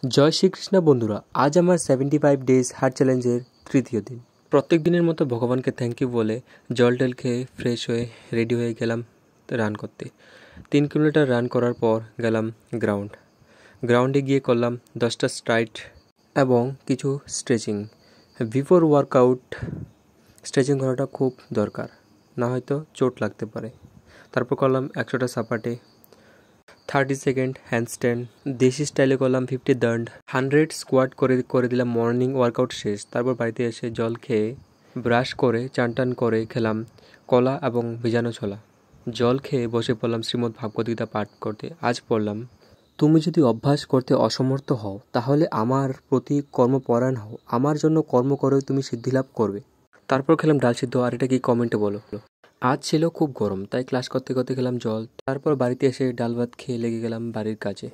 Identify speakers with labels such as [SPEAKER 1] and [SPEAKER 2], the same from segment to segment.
[SPEAKER 1] জয় শ্রীকৃষ্ণ বন্ধুরা, আজ আমার 75 ডেজ হার্ট চ্যালেঞ্জের তৃতীয় দিন। প্রত্যেক দিনের মতো ভগবানকে থ্যাংক ইউ বলে জল টল খেয়ে ফ্রেশ হয়ে রেডি হয়ে গেলাম রান করতে। 3 কিলোমিটার রান করার পর গেলাম গ্রাউন্ডে গিয়ে করলাম 10টা স্ট্রাইড এবং কিছু স্ট্রেচিং। বিফোর ওয়ার্কআউট স্ট্রেচিং করাটা খুব দরকার, না হয়তো চোট লাগতে পারে। তারপর করলাম 100টা সাপাটে, 30 সেকেন্ড হ্যান্ডস্ট্যান্ড, দেশি স্টাইলে করলাম 50 দণ্ড, 100 স্কোয়াট করে দিলাম। মর্নিং ওয়ার্কআউট শেষ। তারপর বাড়িতে এসে জল খেয়ে ব্রাশ করে চান করে খেলাম কলা এবং ভিজানো ছোলা। জল খেয়ে বসে পড়লাম শ্রীমদ্ ভাগবত পাঠ করতে। আজ পড়লাম, তুমি যদি অভ্যাস করতে অসমর্থ হও তাহলে আমার প্রতি কর্মপরায়ণ হও, আমার জন্য কর্ম করে তুমি সিদ্ধিলাভ করবে। তারপর খেলাম ডাল সিদ্ধ। আর এটা কি কমেন্টে বলো। আজ ছিল খুব গরম, তাই ক্লাস করতে খেলাম জল। তারপর বাড়িতে এসে ডাল ভাত খেয়ে লেগে গেলাম বাড়ির কাজে।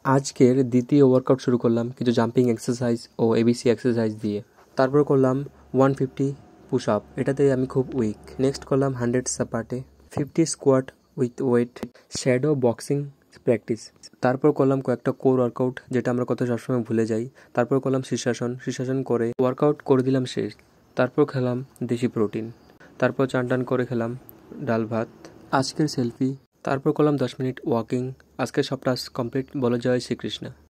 [SPEAKER 1] আজকের দ্বিতীয় ওয়ার্কআউট শুরু করলাম কিছু জাম্পিং এক্সারসাইজ ও এবিসি এক্সারসাইজ দিয়ে। তারপর করলাম 150 পুশ আপ, এটাতে আমি খুব উইক। নেক্সট করলাম 100 সাপাটে, 50 squat with weight, shadow boxing practice. তারপর করলাম কয়েকটা কোর ওয়ার্কআউট, যেটা আমরা সবসময় ভুলে যাই। তারপর করলাম শীর্ষাসন করে ওয়ার্কআউট করে দিলাম শেষ। তারপর খেলাম দেশি প্রোটিন। তারপর চান করে খেলাম ডাল ভাত। আজকের সেলফি। তারপর করলাম 10 মিনিট ওয়াকিং। আজকের সব টাস্ক কমপ্লিট। বলো জয় শ্রীকৃষ্ণ।